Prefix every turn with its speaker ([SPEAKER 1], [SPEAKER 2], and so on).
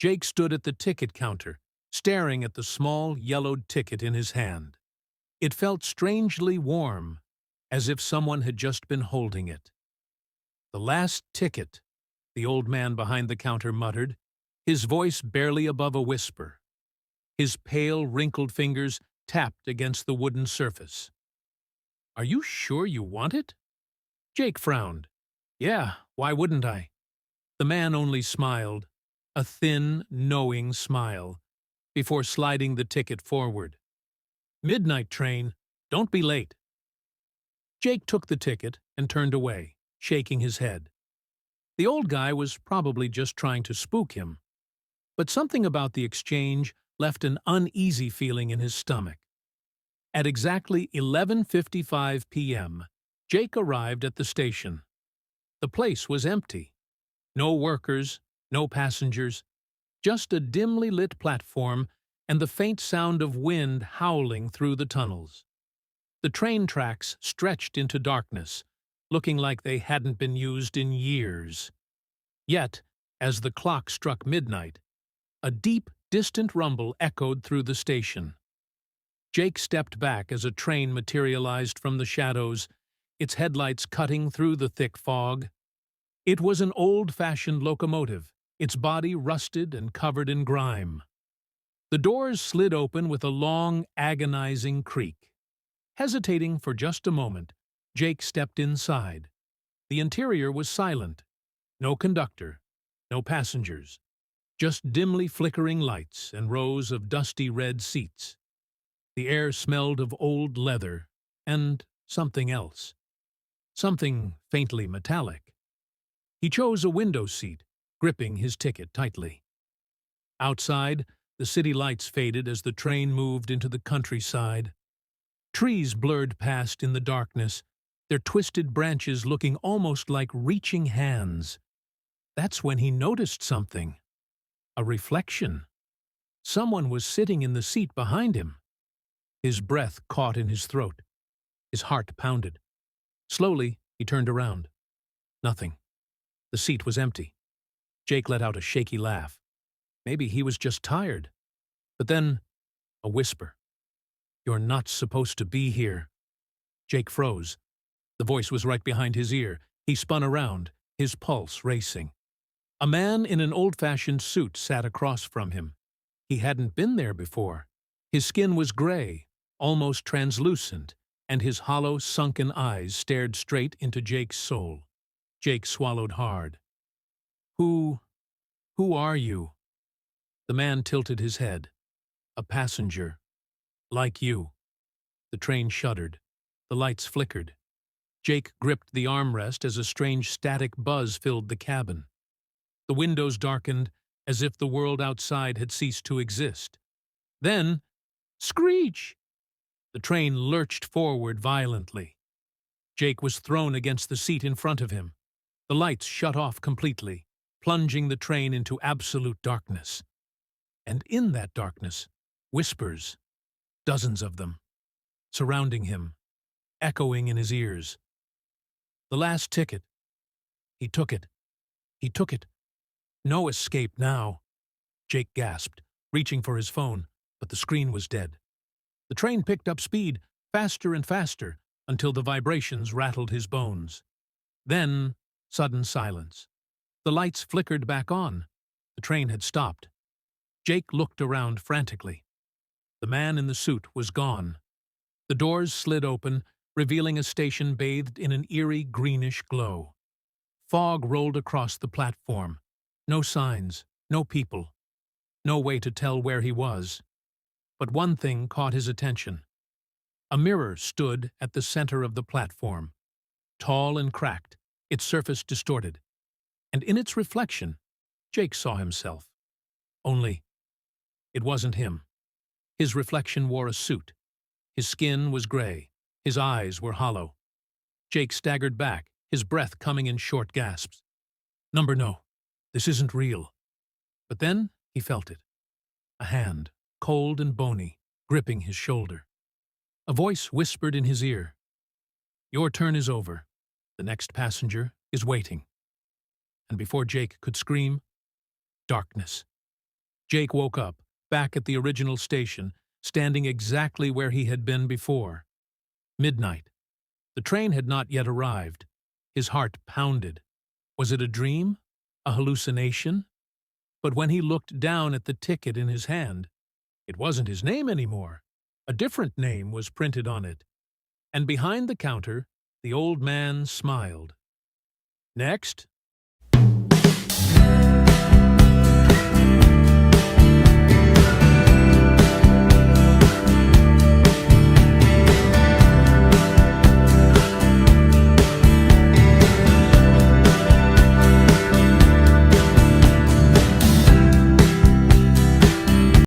[SPEAKER 1] Jake stood at the ticket counter, staring at the small, yellowed ticket in his hand. It felt strangely warm, as if someone had just been holding it. "The last ticket," the old man behind the counter muttered, his voice barely above a whisper. His pale, wrinkled fingers tapped against the wooden surface. "Are you sure you want it?" Jake frowned. "Yeah, why wouldn't I?" The man only smiled, a thin, knowing smile, before sliding the ticket forward. "Midnight train. Don't be late." Jake took the ticket and turned away, shaking his head. The old guy was probably just trying to spook him, but something about the exchange left an uneasy feeling in his stomach. At exactly 11:55 p.m., Jake arrived at the station. The place was empty. No workers, no passengers, just a dimly lit platform and the faint sound of wind howling through the tunnels. The train tracks stretched into darkness, looking like they hadn't been used in years. Yet, as the clock struck midnight, a deep, distant rumble echoed through the station. Jake stepped back as a train materialized from the shadows, its headlights cutting through the thick fog. It was an old-fashioned locomotive, its body rusted and covered in grime. The doors slid open with a long, agonizing creak. Hesitating for just a moment, Jake stepped inside. The interior was silent. No conductor, no passengers, just dimly flickering lights and rows of dusty red seats. The air smelled of old leather and something else. Something faintly metallic. He chose a window seat, gripping his ticket tightly. Outside, the city lights faded as the train moved into the countryside. Trees blurred past in the darkness, their twisted branches looking almost like reaching hands. That's when he noticed something. A reflection. Someone was sitting in the seat behind him. His breath caught in his throat. His heart pounded. Slowly, he turned around. Nothing. The seat was empty. Jake let out a shaky laugh. Maybe he was just tired. But then, a whisper. "You're not supposed to be here." Jake froze. The voice was right behind his ear. He spun around, his pulse racing. A man in an old-fashioned suit sat across from him. He hadn't been there before. His skin was gray, almost translucent, and his hollow, sunken eyes stared straight into Jake's soul. Jake swallowed hard. Who are you?" The man tilted his head. "A passenger. Like you." The train shuddered. The lights flickered. Jake gripped the armrest as a strange static buzz filled the cabin. The windows darkened, as if the world outside had ceased to exist. Then, screech! The train lurched forward violently. Jake was thrown against the seat in front of him. The lights shut off completely, plunging the train into absolute darkness. And in that darkness, whispers, dozens of them, surrounding him, echoing in his ears. "The last ticket. He took it. He took it. No escape now." Jake gasped, reaching for his phone, but the screen was dead. The train picked up speed, faster and faster, until the vibrations rattled his bones. Then, sudden silence. The lights flickered back on. The train had stopped. Jake looked around frantically. The man in the suit was gone. The doors slid open, revealing a station bathed in an eerie greenish glow. Fog rolled across the platform. No signs, no people. No way to tell where he was. But one thing caught his attention. A mirror stood at the center of the platform, tall and cracked, its surface distorted. And in its reflection, Jake saw himself. Only, it wasn't him. His reflection wore a suit. His skin was gray. His eyes were hollow. Jake staggered back, his breath coming in short gasps. No, this isn't real." But then he felt it. A hand, cold and bony, gripping his shoulder. A voice whispered in his ear, "Your turn is over. The next passenger is waiting." And before Jake could scream, darkness. Jake woke up, back at the original station, standing exactly where he had been before. Midnight. The train had not yet arrived. His heart pounded. Was it a dream? A hallucination? But when he looked down at the ticket in his hand, it wasn't his name anymore. A different name was printed on it. And behind the counter, the old man smiled. Next,